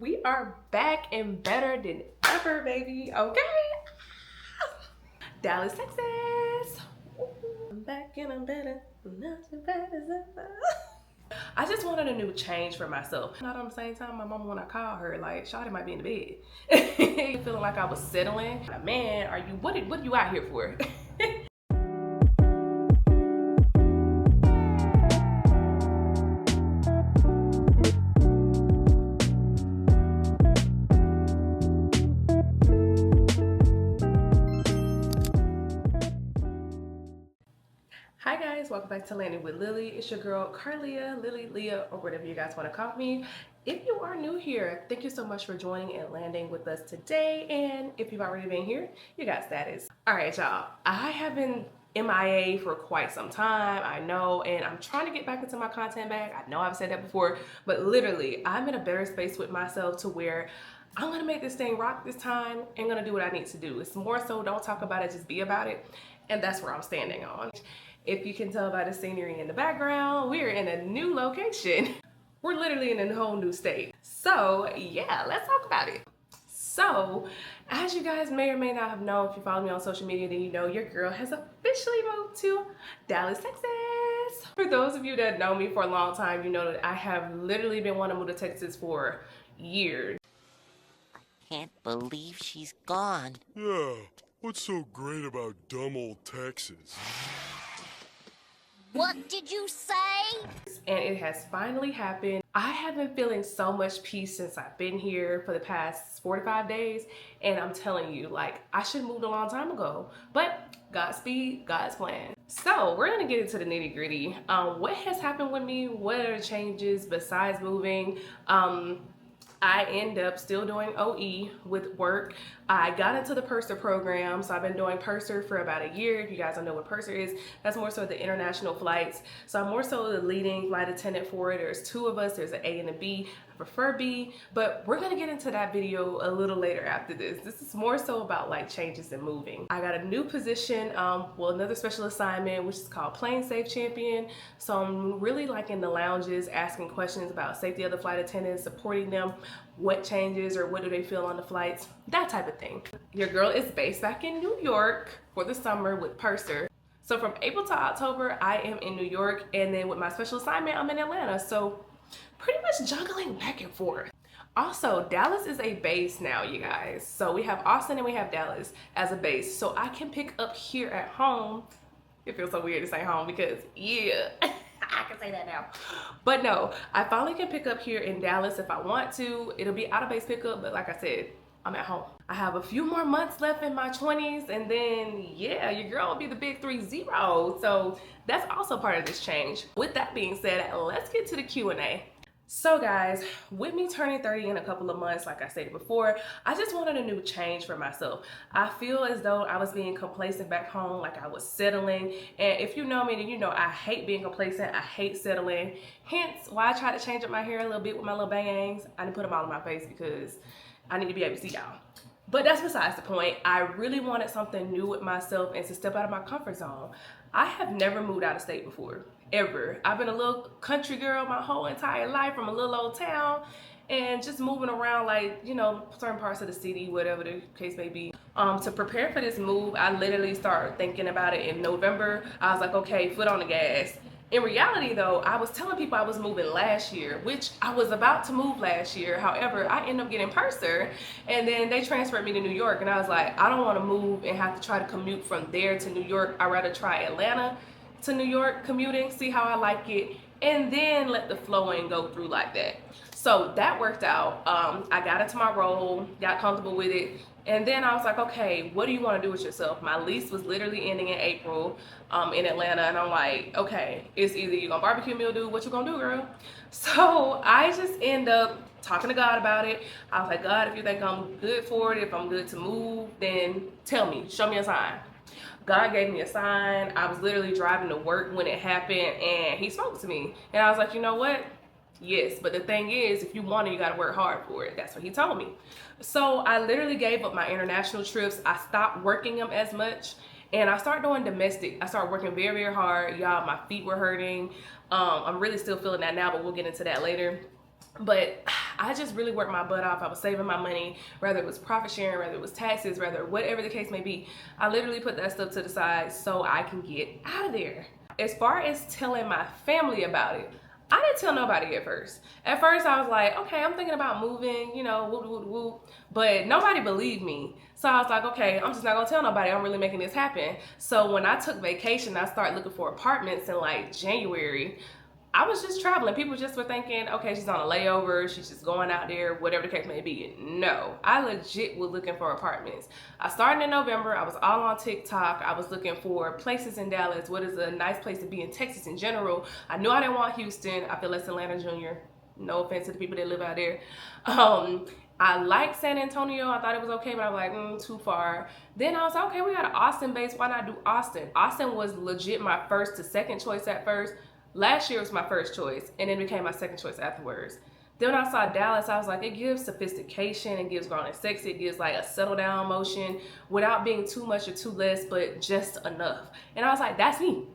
We are back and better than ever, baby. Okay. Dallas, Texas. I'm back and I'm better. Not as bad as ever. I just wanted a new change for myself. Not on the same time, my mama, when I called her, like, Shawty might be in the bed. Feeling like I was settling. Like, man, what are you out here for? Hi guys, welcome back to Landing with Lily. It's your girl Carlia, Lily, Leah, or whatever you guys want to call me. If you are new here, thank you so much for joining and landing with us today. And if you've already been here, you got status. All right, y'all. I have been MIA for quite some time, I know, and I'm trying to get back into my content bag. I know I've said that before, but literally, I'm in a better space with myself to where I'm gonna make this thing rock this time and gonna do what I need to do. It's more so don't talk about it, just be about it. And that's where I'm standing on. If you can tell by the scenery in the background, we're in a new location. We're literally in a whole new state. So yeah, let's talk about it. So, as you guys may or may not have known, if you follow me on social media, then you know your girl has officially moved to Dallas, Texas. For those of you that know me for a long time, you know that I have literally been wanting to move to Texas for years. Can't believe she's gone. Yeah, what's so great about dumb old Texas? What did you say? And it has finally happened. I have been feeling so much peace since I've been here for the past 45 days. And I'm telling you, like, I should have moved a long time ago. But Godspeed, God's plan. So we're gonna get into the nitty gritty. What has happened with me? What are the changes besides moving? I end up still doing OE with work. I got into the purser program, so I've been doing purser for about a year. If you guys don't know what purser is, that's more so the international flights. So I'm more so the leading flight attendant for it. There's two of us, there's an A and a B. I prefer B, but we're gonna get into that video a little later after this. This is more so about like changes and moving. I got a new position, another special assignment, which is called Plane Safe Champion. So I'm really like in the lounges asking questions about safety of the flight attendants, supporting them, what changes or what do they feel on the flights, that type of thing. Your girl is based back in New York for the summer with purser. So from April to October, I am in New York, and then with my special assignment, I'm in Atlanta. So pretty much juggling back and forth. Also, Dallas is a base now, you guys. So we have Austin and we have Dallas as a base. So I can pick up here at home. It feels so weird to say home because, yeah, I can say that now. But no, I finally can pick up here in Dallas if I want to. It'll be out of base pickup, but like I said, I'm at home. I have a few more months left in my 20s, and then, yeah, your girl will be the big 3-0. So that's also part of this change. With that being said, let's get to the Q&A. So guys, with me turning 30 in a couple of months, like I said before, I just wanted a new change for myself. I feel as though I was being complacent back home, like I was settling. And if you know me, then you know I hate being complacent. I hate settling. Hence why I tried to change up my hair a little bit with my little bangs. I didn't put them all on my face because I need to be able to see y'all. But that's besides the point. I really wanted something new with myself and to step out of my comfort zone. I have never moved out of state before, ever. I've been a little country girl my whole entire life from a little old town and just moving around like, you know, certain parts of the city, whatever the case may be. To prepare for this move, I literally started thinking about it in November. I was like, okay, foot on the gas. In reality though, I was telling people I was moving last year, which I was about to move last year. However, I ended up getting purser and then they transferred me to New York, and I was like, I don't want to move and have to try to commute from there to New York. I'd rather try Atlanta to New York commuting, see how I like it, and then let the flowing go through like that. So that worked out. I got into my role, got comfortable with it. And then I was like, okay, what do you want to do with yourself? My lease was literally ending in April in Atlanta. And I'm like, okay, it's either you're going to barbecue me or do what you going to do, girl. So I just end up talking to God about it. I was like, God, if you think I'm good for it, if I'm good to move, then tell me, show me a sign. God gave me a sign. I was literally driving to work when it happened, and he spoke to me. And I was like, you know what? Yes, but the thing is, if you want it, you gotta work hard for it. That's what he told me. So I literally gave up my international trips. I stopped working them as much, and I started doing domestic. I started working very, very hard. Y'all, my feet were hurting. I'm really still feeling that now, but we'll get into that later. But I just really worked my butt off. I was saving my money, whether it was profit sharing, whether it was taxes, whether whatever the case may be. I literally put that stuff to the side so I can get out of there. As far as telling my family about it, I didn't tell nobody at first. At first I was like, okay, I'm thinking about moving, you know, whoop, whoop, whoop. But nobody believed me. So I was like, okay, I'm just not gonna tell nobody I'm really making this happen. So when I took vacation, I started looking for apartments in like January. I was just traveling. People just were thinking, okay, she's on a layover, she's just going out there, whatever the case may be. No, I legit was looking for apartments. I started in November. I was all on TikTok. I was looking for places in Dallas. What is a nice place to be in Texas in general? I knew I didn't want Houston. I feel that's Atlanta Junior. No offense to the people that live out there. I like San Antonio. I thought it was okay, but I was like, too far. Then I was like, okay, we got an Austin base. Why not do Austin? Austin was legit my first to second choice at first. Last year was my first choice, and it became my second choice afterwards. Then when I saw Dallas, I was like, it gives sophistication, it gives grown and sexy, it gives like a settle down motion without being too much or too less, but just enough. And I was like, that's me.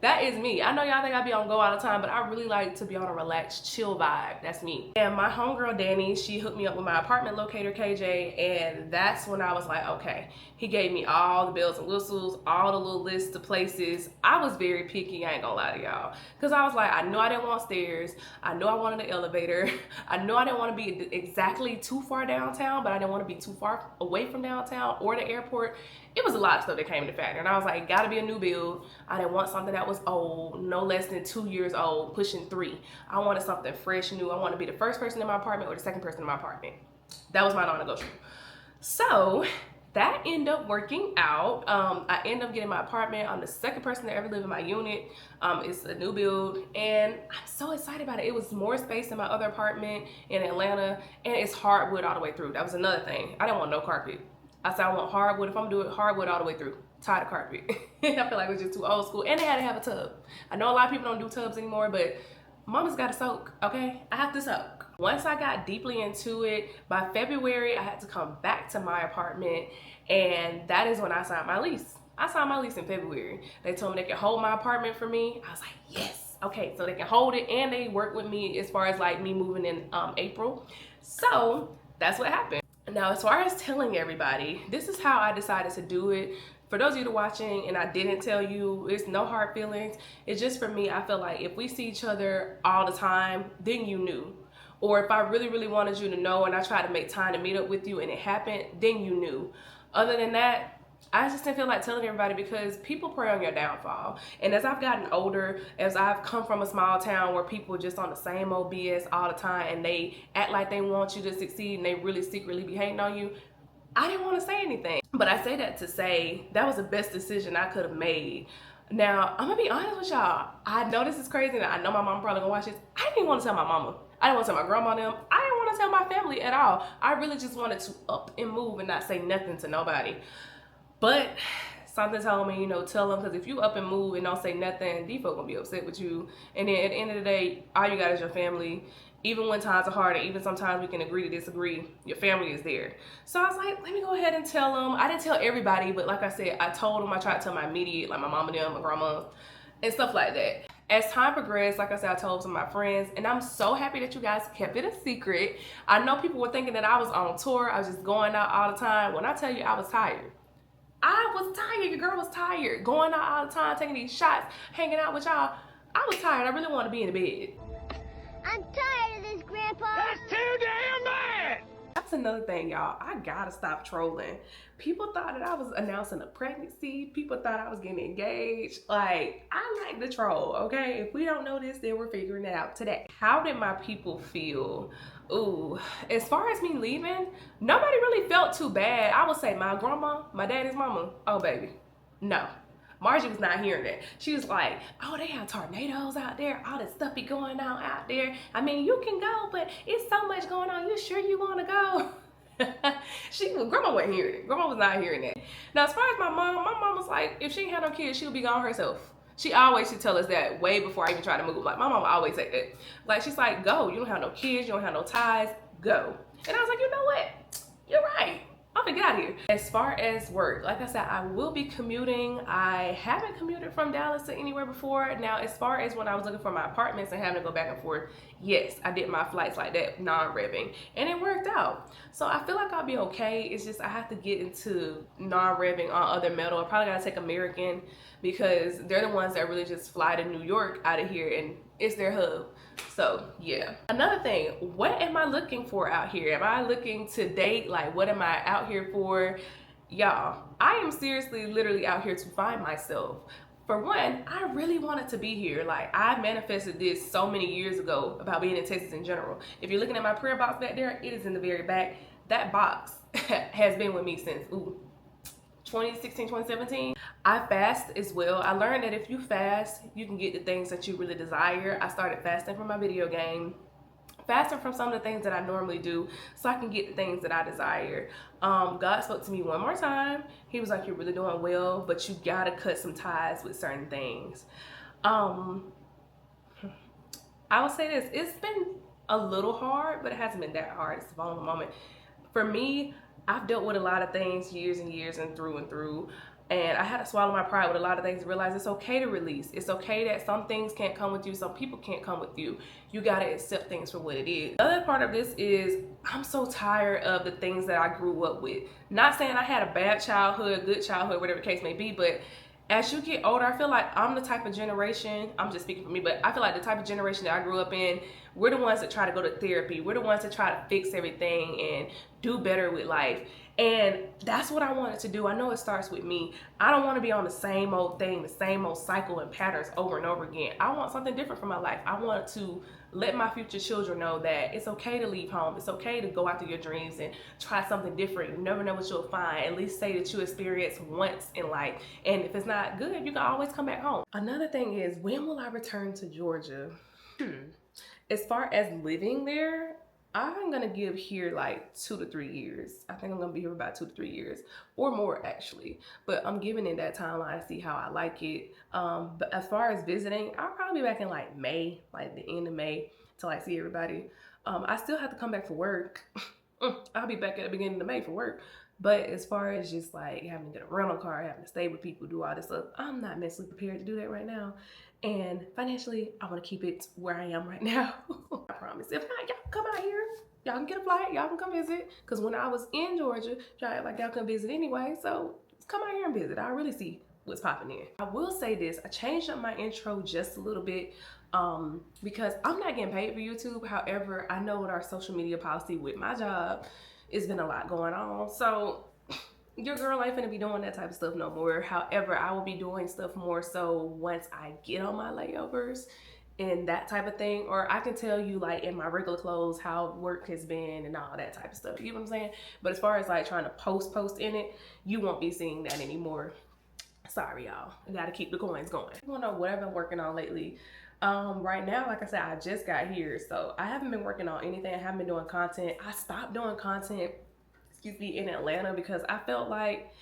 That is me. I know y'all think I be on go all the time, but I really like to be on a relaxed, chill vibe. That's me. And my homegirl, Danny, she hooked me up with my apartment locator, KJ, and that's when I was like, okay. He gave me all the bells and whistles, all the little lists of places. I was very picky, I ain't gonna lie to y'all. Because I was like, I knew I didn't want stairs. I knew I wanted an elevator. I knew I didn't want to be exactly too far downtown, but I didn't want to be too far away from downtown or the airport. It was a lot of stuff that came into factor. And I was like, it gotta be a new build. I didn't want something that was old, no less than 2 years old, pushing 3. I wanted something fresh, new. I wanted to be the first person in my apartment or the second person in my apartment. That was my non-negotiable. So that ended up working out. I ended up getting my apartment. I'm the second person to ever live in my unit. It's a new build, and I'm so excited about it. It was more space than my other apartment in Atlanta, and it's hardwood all the way through. That was another thing. I didn't want no carpet. I said I want hardwood. If I'm doing hardwood all the way through, tired of carpet. I feel like it was just too old school, and they had to have a tub. I know a lot of people don't do tubs anymore, but mama's got to soak, okay? I have to soak. Once I got deeply into it, by February, I had to come back to my apartment, and that is when I signed my lease. I signed my lease in February. They told me they could hold my apartment for me. I was like, yes. Okay, so they can hold it, and they work with me as far as like me moving in April. So that's what happened. Now, as far as telling everybody, this is how I decided to do it. For those of you that are watching and I didn't tell you, it's no hard feelings. It's just for me, I feel like if we see each other all the time, then you knew. Or if I really, really wanted you to know and I tried to make time to meet up with you and it happened, then you knew. Other than that, I just didn't feel like telling everybody because people prey on your downfall. And as I've gotten older, as I've come from a small town where people are just on the same old BS all the time and they act like they want you to succeed and they really secretly be hating on you, I didn't want to say anything. But I say that to say that was the best decision I could have made. Now, I'm gonna be honest with y'all. I know this is crazy and I know my mom probably gonna watch this. I didn't even want to tell my mama. I didn't want to tell my grandma and them. I didn't want to tell my family at all. I really just wanted to up and move and not say nothing to nobody. But something told me, you know, tell them, because if you up and move and don't say nothing, these folks gonna be upset with you. And then at the end of the day, all you got is your family. Even when times are hard and even sometimes we can agree to disagree, your family is there. So I was like, let me go ahead and tell them. I didn't tell everybody, but like I said, I told them. I tried to tell my immediate, like my mom and them, my grandma, and stuff like that. As time progressed, like I said, I told some of my friends, and I'm so happy that you guys kept it a secret. I know people were thinking that I was on tour. I was just going out all the time. When I tell you I was tired, I was tired. Your girl was tired. Going out all the time, taking these shots, hanging out with y'all. I was tired. I really wanted to be in the bed. I'm tired of this, Grandpa. That's too damn bad! That's another thing, y'all. I gotta stop trolling. People thought that I was announcing a pregnancy. People thought I was getting engaged. Like, I like to troll, okay? If we don't know this, then we're figuring it out today. How did my people feel? Ooh, as far as me leaving, nobody really felt too bad. I would say my grandma, my daddy's mama, oh baby, no. Margie was not hearing that. She was like, oh, they have tornadoes out there. All this stuff be going on out there. I mean, you can go, but it's so much going on. You sure you want to go? Grandma wasn't hearing it. Grandma was not hearing that. Now, as far as my mom was like, if she ain't had no kids, she would be gone herself. She always should tell us that way before I even try to move. Like, my mom always say that. Like, she's like, go. You don't have no kids. You don't have no ties. Go. And I was like, you know what? You're right. I'm gonna get out of here. As far as work, like I said, I will be commuting. I haven't commuted from Dallas to anywhere before. Now, as far as when I was looking for my apartments and having to go back and forth, yes, I did my flights like that, non-revving, and it worked out. So I feel like I'll be okay. It's just I have to get into non-revving on other metal. I probably gotta take American because they're the ones that really just fly to New York out of here, and it's their hub. So yeah. Another thing, what am I looking for out here? Am I looking to date? Like, what am I out here for? Y'all, I am seriously literally out here to find myself. For one, I really wanted to be here. Like, I manifested this so many years ago about being in Texas in general. If you're looking at my prayer box back there, it is in the very back. That box has been with me since 2016, 2017. I fast as well. I learned that if you fast, you can get the things that you really desire. I started fasting from my video game, fasting from some of the things that I normally do so I can get the things that I desire. God spoke to me one more time. He was like, you're really doing well, but you gotta cut some ties with certain things. I will say this, it's been a little hard, but it hasn't been that hard. It's a vulnerable moment. For me, I've dealt with a lot of things years and years and through. And I had to swallow my pride with a lot of things, realize it's okay to release. It's okay that some things can't come with you, some people can't come with you. You gotta accept things for what it is. The other part of this is I'm so tired of the things that I grew up with. Not saying I had a bad childhood, good childhood, whatever the case may be, but as you get older, I feel like I'm the type of generation, I'm just speaking for me, but I feel like the type of generation that I grew up in, we're the ones that try to go to therapy. We're the ones that try to fix everything and do better with life. And that's what I wanted to do. I know it starts with me. I don't want to be on the same old thing, the same old cycle and patterns over and over again. I want something different for my life. I want to let my future children know that it's okay to leave home. It's okay to go after your dreams and try something different. You never know what you'll find. At least say that you experienced once in life. And if it's not good, you can always come back home. Another thing is, when will I return to Georgia? As far as living there, I'm gonna give here like 2 to 3 years. I think I'm gonna be here about 2 to 3 years or more actually. But I'm giving it that timeline to see how I like it. But as far as visiting, I'll probably be back in like May, like the end of May, to like see everybody. I still have to come back for work. I'll be back at the beginning of May for work. But as far as just like having to get a rental car, having to stay with people, do all this stuff, I'm not mentally prepared to do that right now. And financially, I want to keep it where I am right now. I promise. If not, y'all come out here. Y'all can get a flight. Y'all can come visit. Because when I was in Georgia, y'all act like y'all couldn't visit anyway. So come out here and visit. I really see what's popping in. I will say this. I changed up my intro just a little bit because I'm not getting paid for YouTube. However, I know with our social media policy with my job, it's been a lot going on. So your girl ain't finna be doing that type of stuff no more. However, I will be doing stuff more so once I get on my layovers and that type of thing. Or I can tell you like in my regular clothes how work has been and all that type of stuff. You know what I'm saying? But as far as like trying to post in it, you won't be seeing that anymore. Sorry, y'all. I gotta keep the coins going. I don't know what I've been working on lately. Right now, like I said, I just got here. So I haven't been working on anything. I haven't been doing content. I stopped doing content in Atlanta because I felt like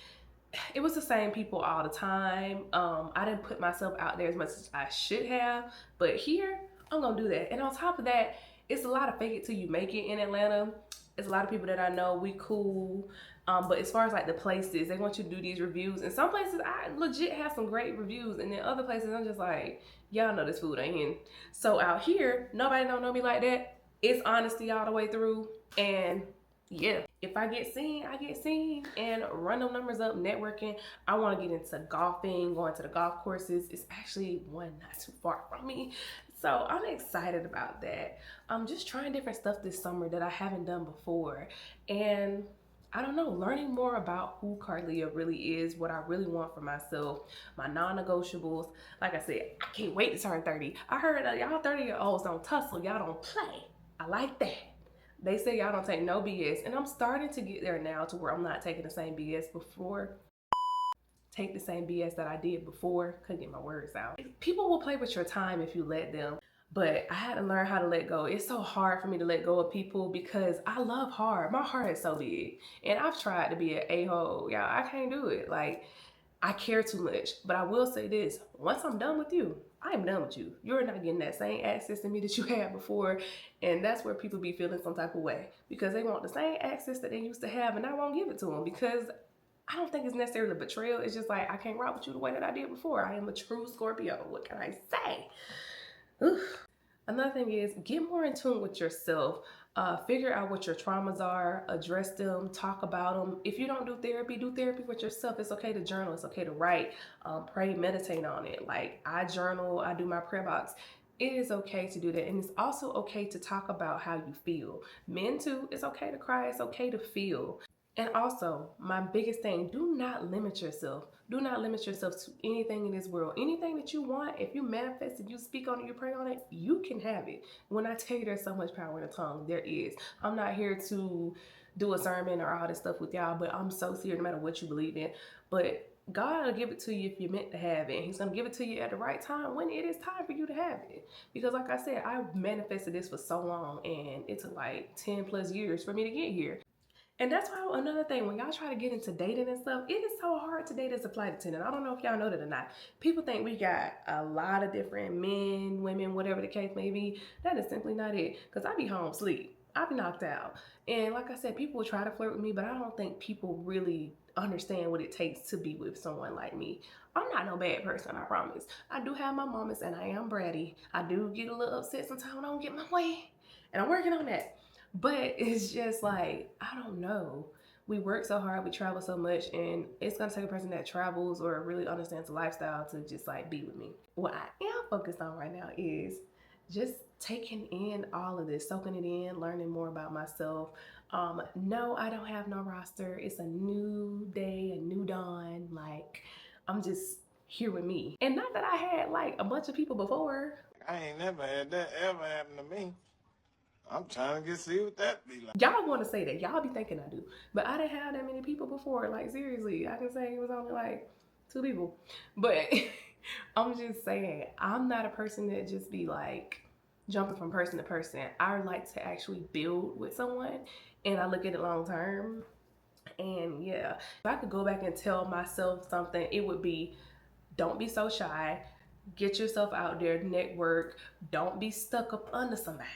it was the same people all the time. I didn't put myself out there as much as I should have, but here I'm gonna do that. And on top of that, it's a lot of fake it till you make it in Atlanta. It's a lot of people that I know, we cool. But as far as like the places, they want you to do these reviews. And some places I legit have some great reviews, and then other places I'm just like, y'all know this food ain't in. So out here, nobody don't know me like that. It's honesty all the way through. And yeah, if I get seen, I get seen, and run them numbers up, networking. I want to get into golfing, going to the golf courses. It's actually one not too far from me. So I'm excited about that. I'm just trying different stuff this summer that I haven't done before. And I don't know, learning more about who Carlia really is, what I really want for myself, my non-negotiables. Like I said, I can't wait to turn 30. I heard y'all 30-year-olds don't tussle, y'all don't play. I like that. They say y'all don't take no BS, and I'm starting to get there now to where I'm not taking the same BS before. Take the same BS that I did before. Couldn't get my words out. People will play with your time if you let them, but I had to learn how to let go. It's so hard for me to let go of people because I love hard. My heart is so big, and I've tried to be an a-hole. Y'all, I can't do it. Like, I care too much. But I will say this, once I'm done with you, I'm done with you. You're not getting that same access to me that you had before. And that's where people be feeling some type of way because they want the same access that they used to have and I won't give it to them because I don't think it's necessarily betrayal. It's just like, I can't rock with you the way that I did before. I am a true Scorpio. What can I say? Oof. Another thing is get more in tune with yourself. Figure out what your traumas are, address them, talk about them. If you don't do therapy with yourself. It's okay to journal, it's okay to write, pray, meditate on it. Like I journal, I do my prayer box. It is okay to do that. And it's also okay to talk about how you feel. Men too, it's okay to cry, it's okay to feel. And also, my biggest thing, do not limit yourself. Do not limit yourself to anything in this world. Anything that you want, if you manifest it, you speak on it, you pray on it, you can have it. When I tell you there's so much power in the tongue, there is. I'm not here to do a sermon or all this stuff with y'all, but I'm so serious no matter what you believe in. But God will give it to you if you're meant to have it. He's going to give it to you at the right time when it is time for you to have it. Because like I said, I've manifested this for so long and it took like 10 plus years for me to get here. And that's why another thing, when y'all try to get into dating and stuff, it is so hard to date as a flight attendant. I don't know if y'all know that or not. People think we got a lot of different men, women, whatever the case may be. That is simply not it. Because I be home asleep. I be knocked out. And like I said, people will try to flirt with me, but I don't think people really understand what it takes to be with someone like me. I'm not no bad person, I promise. I do have my moments and I am bratty. I do get a little upset sometimes when I don't get my way. And I'm working on that. But it's just like, I don't know. We work so hard, we travel so much, and it's gonna take a person that travels or really understands the lifestyle to just like be with me. What I am focused on right now is just taking in all of this, soaking it in, learning more about myself. No, I don't have no roster. It's a new day, a new dawn. Like, I'm just here with me. And not that I had like a bunch of people before. I ain't never had that ever happen to me. I'm trying to see what that be like. Y'all want to say that. Y'all be thinking I do. But I didn't have that many people before. Like, seriously. I can say it was only like 2 people. But I'm just saying, I'm not a person that just be like jumping from person to person. I like to actually build with someone. And I look at it long term. And yeah, if I could go back and tell myself something, it would be don't be so shy. Get yourself out there, network. Don't be stuck up under somebody.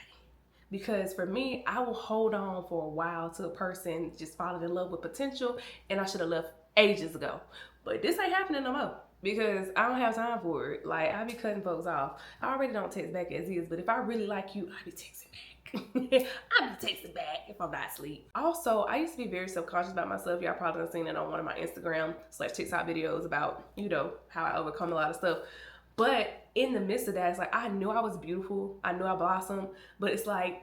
Because for me, I will hold on for a while to a person just falling in love with potential, and I should have left ages ago. But this ain't happening no more because I don't have time for it. Like, I be cutting folks off. I already don't text back as is, but if I really like you, I be texting back. I be texting back if I'm not asleep. Also, I used to be very self-conscious about myself. Y'all probably done seen that on one of my Instagram/TikTok videos about, you know, how I overcome a lot of stuff. But in the midst of that, it's like I knew I was beautiful. I knew I blossomed. But it's like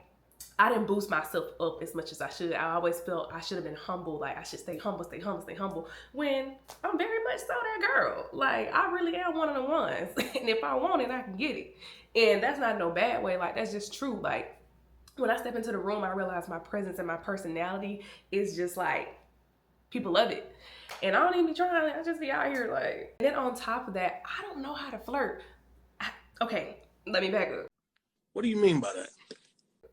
I didn't boost myself up as much as I should. I always felt I should have been humble. Like I should stay humble, stay humble, stay humble. When I'm very much so that girl. Like I really am one of the ones. And if I want it, I can get it. And that's not no bad way. Like that's just true. Like when I step into the room, I realize my presence and my personality is just like, people love it. And I don't even be trying, I just be out here like. And then on top of that, I don't know how to flirt. Okay, let me back up. What do you mean by that?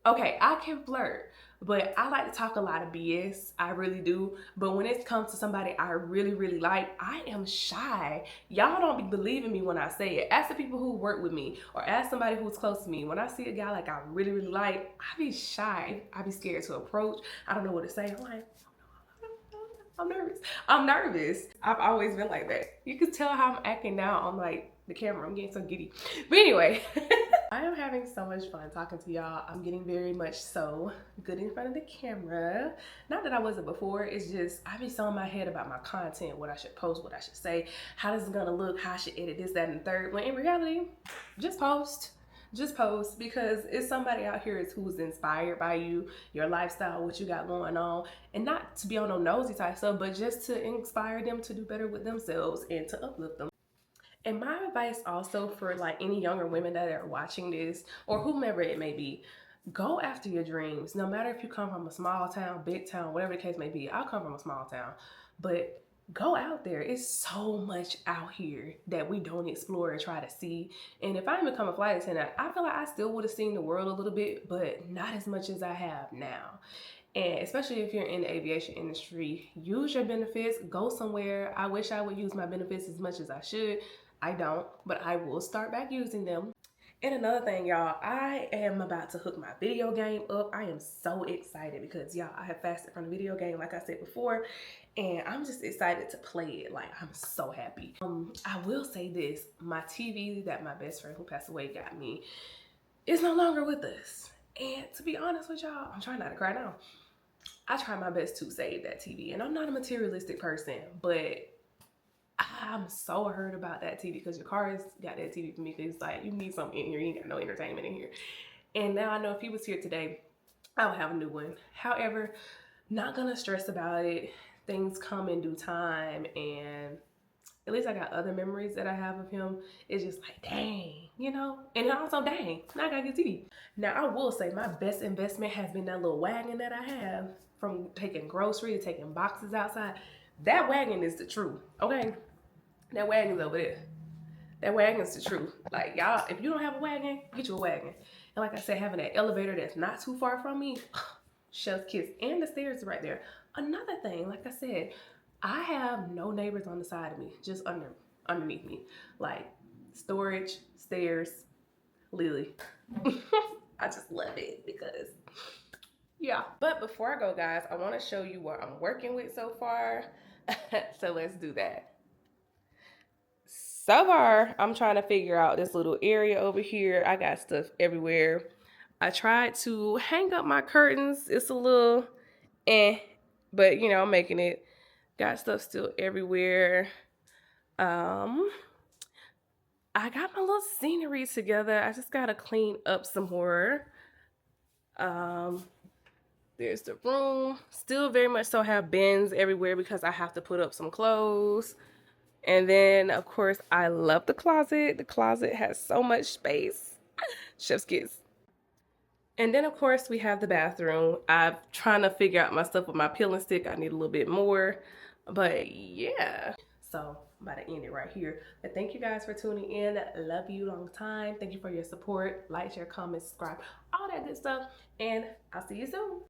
Okay, I can flirt, but I like to talk a lot of BS. I really do. But when it comes to somebody I really, really like, I am shy. Y'all don't be believing me when I say it. Ask the people who work with me or ask somebody who's close to me. When I see a guy like I really, really like, I be shy. I be scared to approach. I don't know what to say. I'm like, I'm nervous. I'm nervous. I've always been like that. You can tell how I'm acting now on like the camera. I'm getting so giddy. But anyway, I am having so much fun talking to y'all. I'm getting very much so good in front of the camera. Not that I wasn't before. It's just I be so in my head about my content, what I should post, what I should say, how this is gonna look, how I should edit this, that, and the third. When in reality, just post. Just post because it's somebody out here who's inspired by you, your lifestyle, what you got going on, and not to be on no nosy type stuff, but just to inspire them to do better with themselves and to uplift them. And my advice also for like any younger women that are watching this or whomever it may be, go after your dreams. No matter if you come from a small town, big town, whatever the case may be. I'll come from a small town, but go out there. It's so much out here that we don't explore and try to see. And if I didn't become a flight attendant, I feel like I still would have seen the world a little bit, but not as much as I have now. And especially if you're in the aviation industry, use your benefits, go somewhere. I wish I would use my benefits as much as I should. I don't, but I will start back using them. And another thing, y'all, I am about to hook my video game up. I am so excited because, y'all, I have fasted from the video game, like I said before, and I'm just excited to play it. Like, I'm so happy. I will say this, my TV that my best friend who passed away got me is no longer with us. And to be honest with y'all, I'm trying not to cry now. I try my best to save that TV, and I'm not a materialistic person, but I'm so hurt about that TV because your car's got that TV for me. Because it's like, you need something in here. You ain't got no entertainment in here. And now I know if he was here today, I would have a new one. However, not gonna stress about it. Things come in due time, and at least I got other memories that I have of him. It's just like, dang, you know? And also, dang, now I gotta get TV. Now, I will say my best investment has been that little wagon that I have, from taking groceries, taking boxes outside. That wagon is the truth, okay? That wagon's over there. That wagon's the truth. Like, y'all, if you don't have a wagon, get you a wagon. And like I said, having that elevator that's not too far from me, chef's kiss. And the stairs right there. Another thing, like I said, I have no neighbors on the side of me, just underneath me. Like, storage, stairs, Lily. I just love it because, yeah. But before I go, guys, I want to show you what I'm working with so far. So let's do that. So far, I'm trying to figure out this little area over here. I got stuff everywhere. I tried to hang up my curtains. It's a little but you know, I'm making it. Got stuff still everywhere. I got my little scenery together. I just gotta clean up some more. There's the room. Still very much so have bins everywhere because I have to put up some clothes. And then, of course, I love the closet. The closet has so much space. Chef's kiss. And then, of course, we have the bathroom. I'm trying to figure out my stuff with my peeling stick. I need a little bit more. But, yeah. So, I'm about to end it right here. But thank you guys for tuning in. Love you long time. Thank you for your support. Like, share, comment, subscribe. All that good stuff. And I'll see you soon.